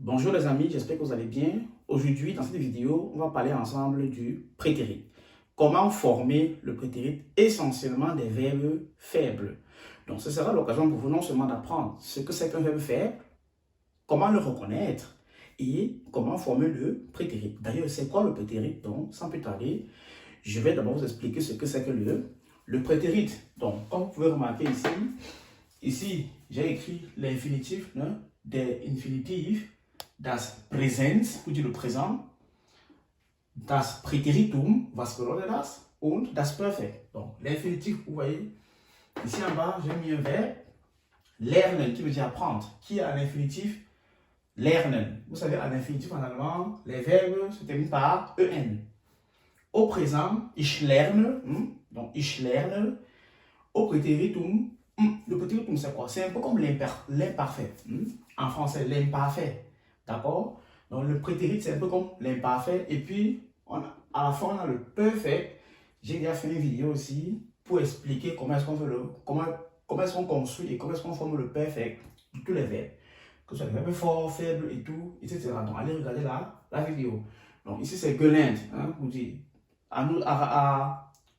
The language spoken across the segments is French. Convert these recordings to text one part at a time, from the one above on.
Bonjour les amis, j'espère que vous allez bien. Aujourd'hui, dans cette vidéo, on va parler ensemble du prétérit. Comment former le prétérit essentiellement des verbes faibles. Donc, ce sera l'occasion pour vous non seulement d'apprendre ce que c'est qu'un verbe faible, comment le reconnaître et comment former le prétérit. D'ailleurs, c'est quoi le prétérit? Donc, sans plus tarder, je vais d'abord vous expliquer ce que c'est que le prétérit. Donc, comme vous pouvez remarquer ici j'ai écrit l'infinitif des infinitifs. Das Präsens, pour dire le présent, das Präteritum, was bedeutet das, und das Perfekt. Donc, l'infinitif, vous voyez, ici en bas, j'ai mis un verbe, lernen, qui veut dire apprendre, qui a l'infinitif lernen. Vous savez, à l'infinitif en allemand, les verbes se terminent par en. Au présent, ich lerne, donc ich lerne. Au préteritum, le préteritum c'est quoi? C'est un peu comme l'imparfait. En français, l'imparfait. D'accord? Donc le prétérit, c'est un peu comme l'imparfait. Et puis, à la fin, on a le perfect. J'ai déjà fait une vidéo aussi pour expliquer comment est-ce qu'on fait comment est-ce qu'on construit et comment est-ce qu'on forme le perfect de tous les verbes. Que ce soit les verbes forts, faibles et tout, etc. Donc allez regarder la vidéo. Donc ici, c'est gelend, vous dites.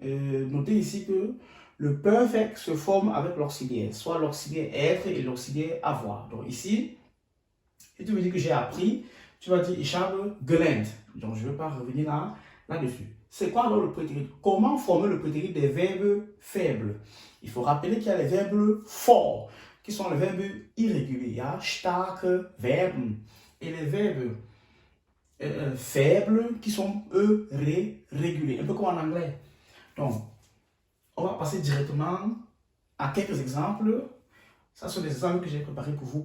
Notez ici que le perfect se forme avec l'auxiliaire, soit l'auxiliaire être et l'auxiliaire avoir. Donc ici, si tu me dis que j'ai appris, tu vas dire ich habe gelernt. Donc je ne vais pas revenir là-dessus. C'est quoi alors le prétérit? Comment former le prétérit des verbes faibles? Il faut rappeler qu'il y a les verbes forts, qui sont les verbes irréguliers. Il y a starke Verben. Et les verbes faibles qui sont, eux, réguliers. Un peu comme en anglais. Donc, on va passer directement à quelques exemples. Ça sont des exemples que j'ai préparés pour vous,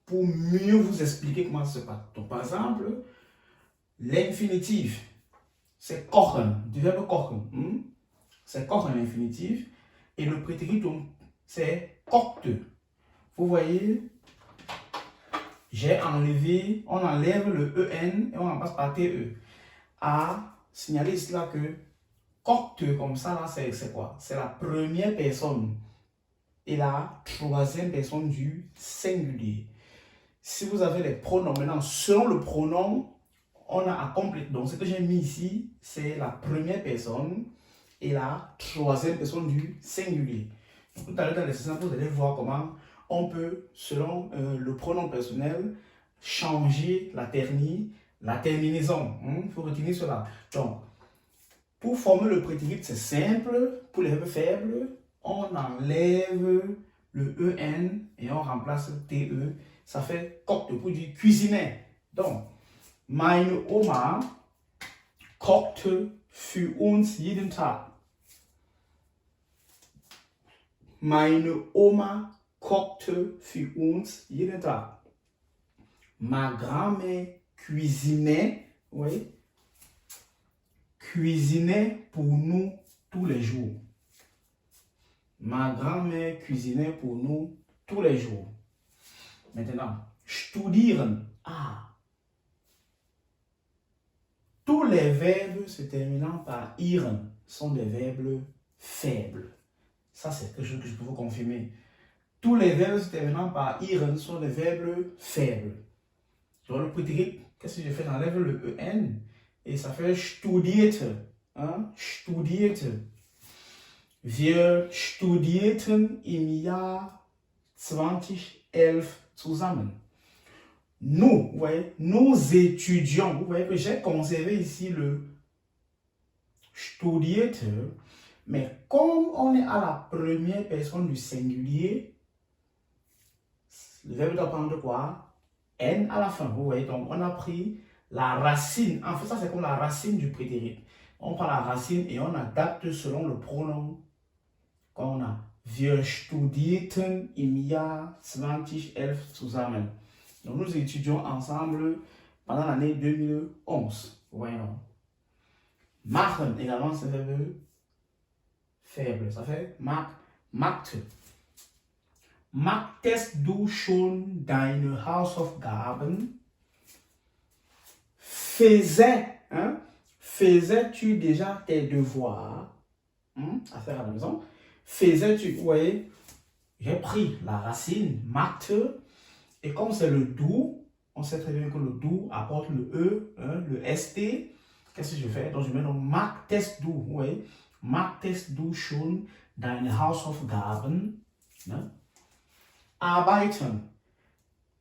pour mieux vous expliquer comment ça se passe. Donc, par exemple, l'infinitif, c'est kochen, du verbe kochen. C'est kochen l'infinitif. Et le prétérit, c'est kocht. Vous voyez, j'ai enlevé, on enlève le en et on en passe par te. À signaler cela que kocht, comme ça, là, c'est quoi? C'est la première personne et la troisième personne du singulier. Si vous avez les pronoms, maintenant, selon le pronom, on a à compléter. Donc, ce que j'ai mis ici, c'est la première personne et la troisième personne du singulier. Donc, tout à l'heure, dans les exemples, vous allez voir comment on peut, selon le pronom personnel, changer la terminaison. Il faut retenir cela. Donc, pour former le prétérit, c'est simple. Pour les verbes faibles, on enlève le en et on remplace te. Ça fait kocht pour dire cuisiner. Donc, meine Oma kocht für uns jeden Tag. Meine Oma kocht für uns jeden Tag. Ma grand-mère cuisinait, oui, cuisinait pour nous tous les jours. Ma grand-mère cuisinait pour nous tous les jours. Maintenant, studieren. Tous les verbes se terminant par iren sont des verbes faibles. Ça, c'est quelque chose que je peux vous confirmer. Tous les verbes se terminant par iren sont des verbes faibles. Donc, le prétérit, qu'est-ce que je fais? J'enlève le en et ça fait studierte. Studierte. Wir studierten im Jahr 2011 zusammen. Nous, vous voyez, nous étudions. Vous voyez que j'ai conservé ici le studierte, mais comme on est à la première personne du singulier, le verbe doit prendre quoi? N à la fin. Vous voyez, donc on a pris la racine. En fait, ça c'est comme la racine du prétérit. On prend la racine et on adapte selon le pronom qu'on a. Wir studierten im Jahr 2011 zusammen. Donc nous étudions ensemble pendant l'année 2011. Vous voyez, non? Machen également, c'est un verbe faible. Ça fait macht. Machtest du schon deine Hausaufgaben? Faisais-tu déjà tes devoirs à faire à la maison? Faisais-tu, vous voyez, j'ai pris la racine, macht, et comme c'est le doux, On sait très bien que le do apporte le E, hein, le ST. Qu'est-ce que je fais? Donc, je mets donc mag test do. Vous voyez? Mag test do schon deine Hausaufgaben, hein? Arbeiten.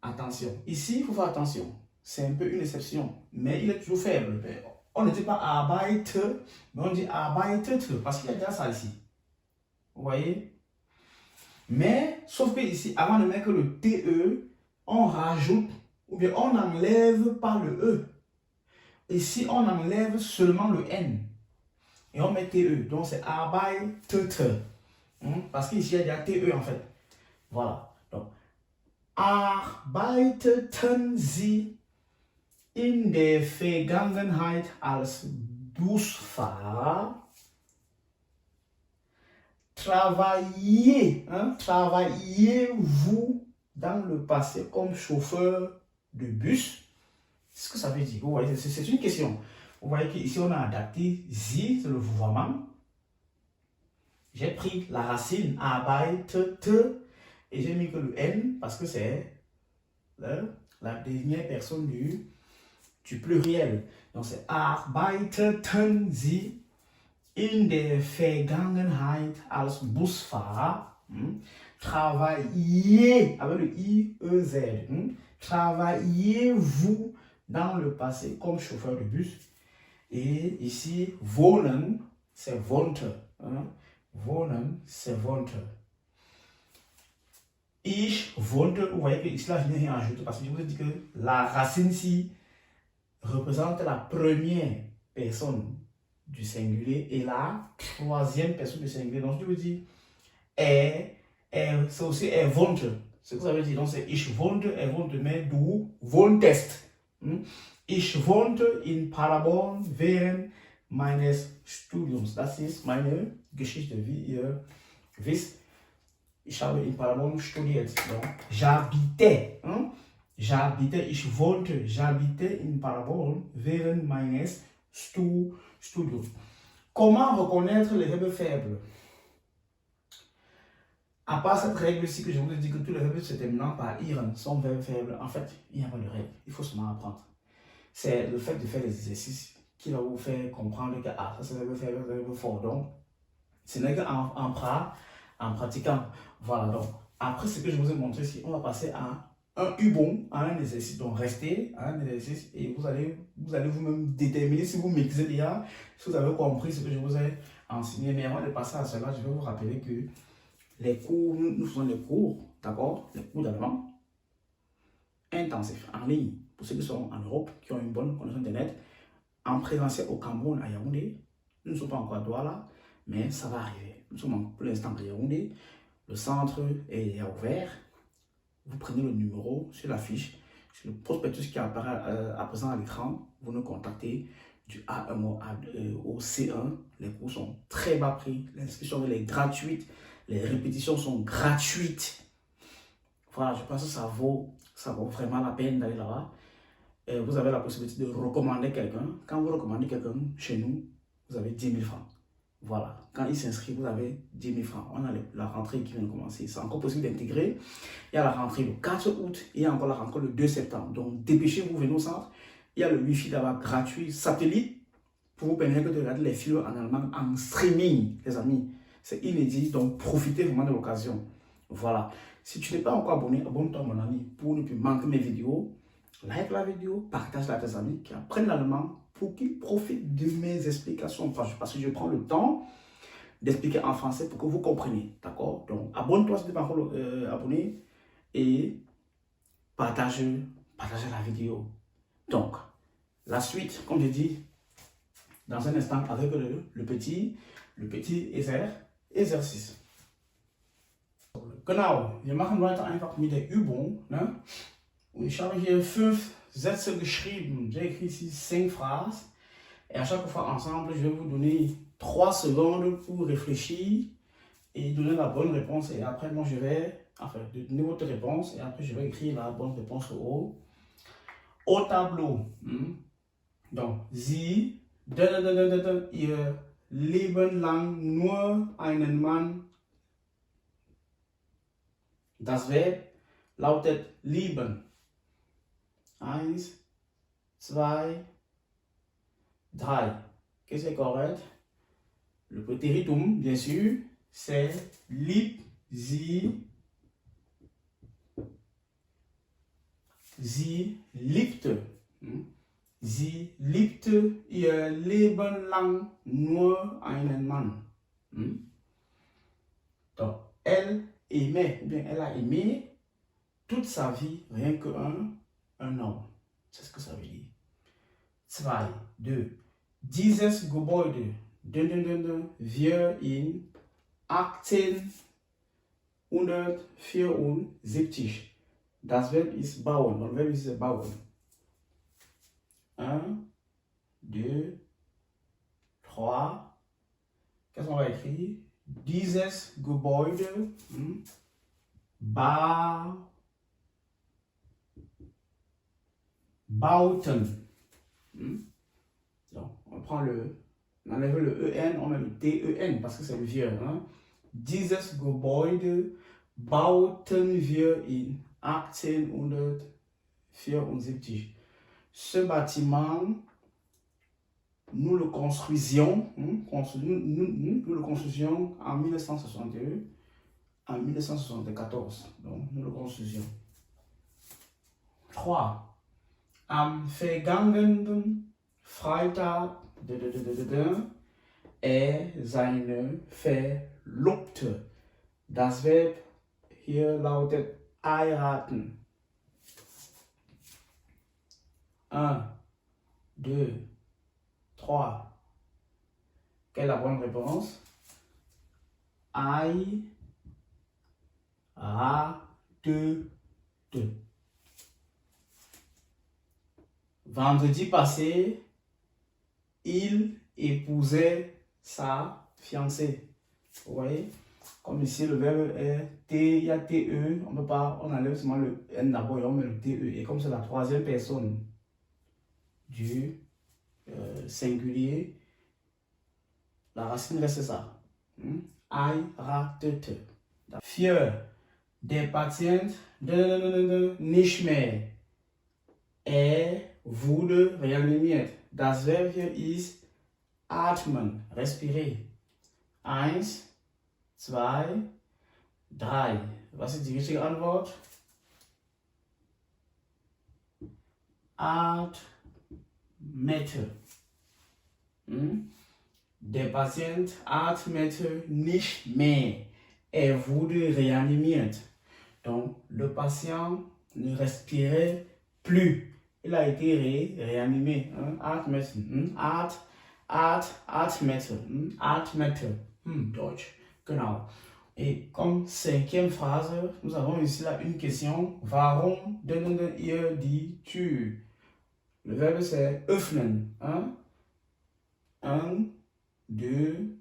Attention. Ici, il faut faire attention. C'est un peu une exception. Mais il est toujours faible. On ne dit pas arbeite, mais on dit arbeitet. Parce qu'il y a déjà ça ici. Vous voyez? Mais, sauf que ici, avant de mettre le TE, on rajoute, ou bien on enlève par le E. Ici, on enlève seulement le N. Et on met TE. Donc, c'est arbeitet. Parce qu'ici, il y a déjà TE en fait. Voilà. Donc, arbeiteten Sie in der Vergangenheit als Busfahrer? Travaillez-vous dans le passé comme chauffeur de bus? C'est ce que ça veut dire. Vous voyez, c'est une question. Vous voyez qu'ici, on a adapté Sie, c'est le vouvoiement. J'ai pris la racine arbeitet et j'ai mis que le N parce que c'est la dernière personne du pluriel. Donc c'est arbeiteten Sie in der Vergangenheit als Busfahrer. Travaillez avec le IEZ. Travaillez-vous dans le passé comme chauffeur de bus. Et ici, wohnen, c'est wohnte. Wohnen, c'est wohnte. Ich wohnte, vous voyez que ici, là, je n'ai rien ajouté parce que je vous ai dit que la racine ici représente la première personne du singulier et la troisième personne du singulier. Donc, je vous dis, c'est aussi wohnte. C'est ce que ça veut dire. Donc, c'est ich wohnte, wohnte, mais du wohntest. Ich wohnte in Paderborn während meines Studiums. Das ist meine Geschichte, wie ihr wisst. Ich habe in Paderborn studiert. Donc, j'habitais. J'habitais, ich wohnte, j'habitais in Paderborn während meines Studiums. Comment reconnaître les verbes faibles? À part cette règle-ci que je vous ai dit que tous les verbes se terminant par iren sont verbes faibles, en fait, il n'y a pas de règle. Il faut seulement apprendre. C'est le fait de faire les exercices qui va vous faire comprendre que ça c'est verbe faible, verbe fort. Donc, ce n'est en pratiquant. Voilà, donc, après ce que je vous ai montré ici, on va passer à un U-bon, à un exercice. Donc, restez à un exercice et vous allez vous-même déterminer si vous maîtrisez déjà, si vous avez compris ce que je vous ai enseigné. Mais avant de passer à cela, je vais vous rappeler que les cours, nous faisons les cours, d'accord, les cours d'allemand intensifs, en ligne, pour ceux qui sont en Europe, qui ont une bonne connexion Internet, en présentiel au Cameroun, à Yaoundé. Nous ne sommes pas encore à Douala, mais ça va arriver. Nous sommes pour l'instant à Yaoundé. Le centre est ouvert. Vous prenez le numéro sur la fiche, sur le prospectus qui apparaît à présent à l'écran. Vous nous contactez du A1 au C1. Les cours sont très bas prix. L'inscription est gratuite. Les répétitions sont gratuites. Voilà, je pense que ça vaut vraiment la peine d'aller là-bas. Vous avez la possibilité de recommander quelqu'un. Quand vous recommandez quelqu'un chez nous, vous avez 10 000 francs. Voilà, quand il s'inscrit, vous avez 10 000 francs. On a la rentrée qui vient de commencer. C'est encore possible d'intégrer. Il y a la rentrée le 4 août et il y a encore la rentrée le 2 septembre. Donc, dépêchez-vous, venez au centre. Il y a le Wi-Fi là-bas gratuit, satellite, pour vous permettre de regarder les films en allemand en streaming, les amis. C'est inédit, donc profitez vraiment de l'occasion. Voilà. Si tu n'es pas encore abonné, abonne-toi mon ami pour ne plus manquer mes vidéos. Like la vidéo, partage-la à tes amis qui apprennent l'allemand pour qu'ils profitent de mes explications. Parce que je prends le temps d'expliquer en français pour que vous compreniez. D'accord? Donc, abonne-toi si tu n'es pas encore abonné et partage la vidéo. Donc, la suite, comme je dis, dans un instant, avec le petit exercice. Genau, wir machen weiter einfach mit der Übung. Ne? Und ich habe hier 5 Sätze geschrieben. J'ai écrit ici 5 phrases. Et à chaque fois ensemble, je vais vous donner 3 secondes pour réfléchir et donner la bonne réponse. Et après, moi, je vais donner votre réponse. Et après, je vais écrire la bonne réponse au tableau. Donc, Sie ihr Leben lang nur einen Mann. Das Verb lautet lieben. 1, 2, 3. Qu'est-ce qui est correct? Le préteritum, bien sûr, c'est lip, sie, liebt. Sie liebt ihr Leben lang nur einen Mann. Donc, elle aimait, ou bien elle a aimé toute sa vie rien qu'un homme. C'est ce que ça veut dire. 2. Dieses Gebäude wir in 1874. Das Verb ist bauen. Le verbe ist bauen. 1, 2, 3. Qu'est-ce qu'on va écrire? Dieses Gebäude bauten. Donc, on prend on enlève le EN, on met le TEN parce que c'est le vieux. Dieses Gebäude bauten wir in 1874. Ce bâtiment, nous le construisions, nous le construisions en 1962, en 1974. Donc, nous le construisions. 3. Am vergangenen Freitag seine Verlobte. Das Verb hier lautet heiraten. 1, 2, 3. Quelle est la bonne réponse? Heiratete. Vendredi passé, il épousait sa fiancée. Vous voyez? Comme ici, le verbe est T, il y a TE, on enlève seulement le N d'abord et on met le TE. Et comme c'est la troisième personne du singulier, la racine reste ça. Heiratete. 4. Der Patient nicht mehr. Wurde reanimiert. Das Verb hier ist atmen, respirer. 1, 2, 3. Was ist die richtige Antwort? Atmete. Der Patient atmete nicht mehr. Wurde reanimiert. Donc, le patient ne respirait plus. Il a été réanimé. Atmeten. Atmete. Deutsch. Genau. Et comme 5e phrase, nous avons ici là une question. Warum donnez ihr die Tür? Le verbe c'est öffnen. 1, 2,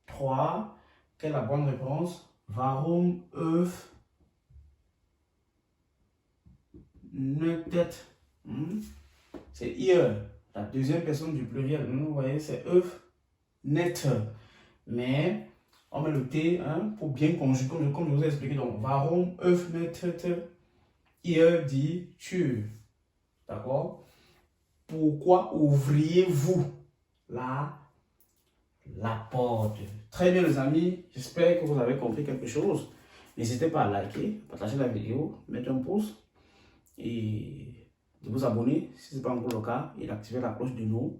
3. Quelle est la bonne réponse? Warum öffnet? C'est ihr, la deuxième personne du pluriel. Vous voyez, c'est öffnet. Mais on met le T pour bien conjuguer, comme je vous ai expliqué. Donc, warum öffnet ihr die Tür? D'accord? Pourquoi ouvriez-vous la porte? Très bien, les amis. J'espère que vous avez compris quelque chose. N'hésitez pas à liker, partager la vidéo, mettre un pouce et de vous abonner si ce n'est pas encore le cas et d'activer la cloche de nos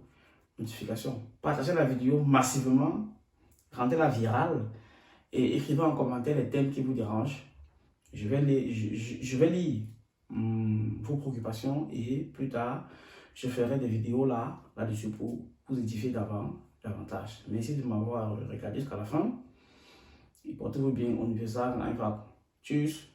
notifications. Partagez la vidéo massivement, rendez-la virale et écrivez en commentaire les thèmes qui vous dérangent. Je vais lire vos préoccupations et plus tard, je ferai des vidéos là-dessus pour vous édifier davantage. Merci de m'avoir regardé jusqu'à la fin et portez-vous bien. On y fait ça. Tchuss.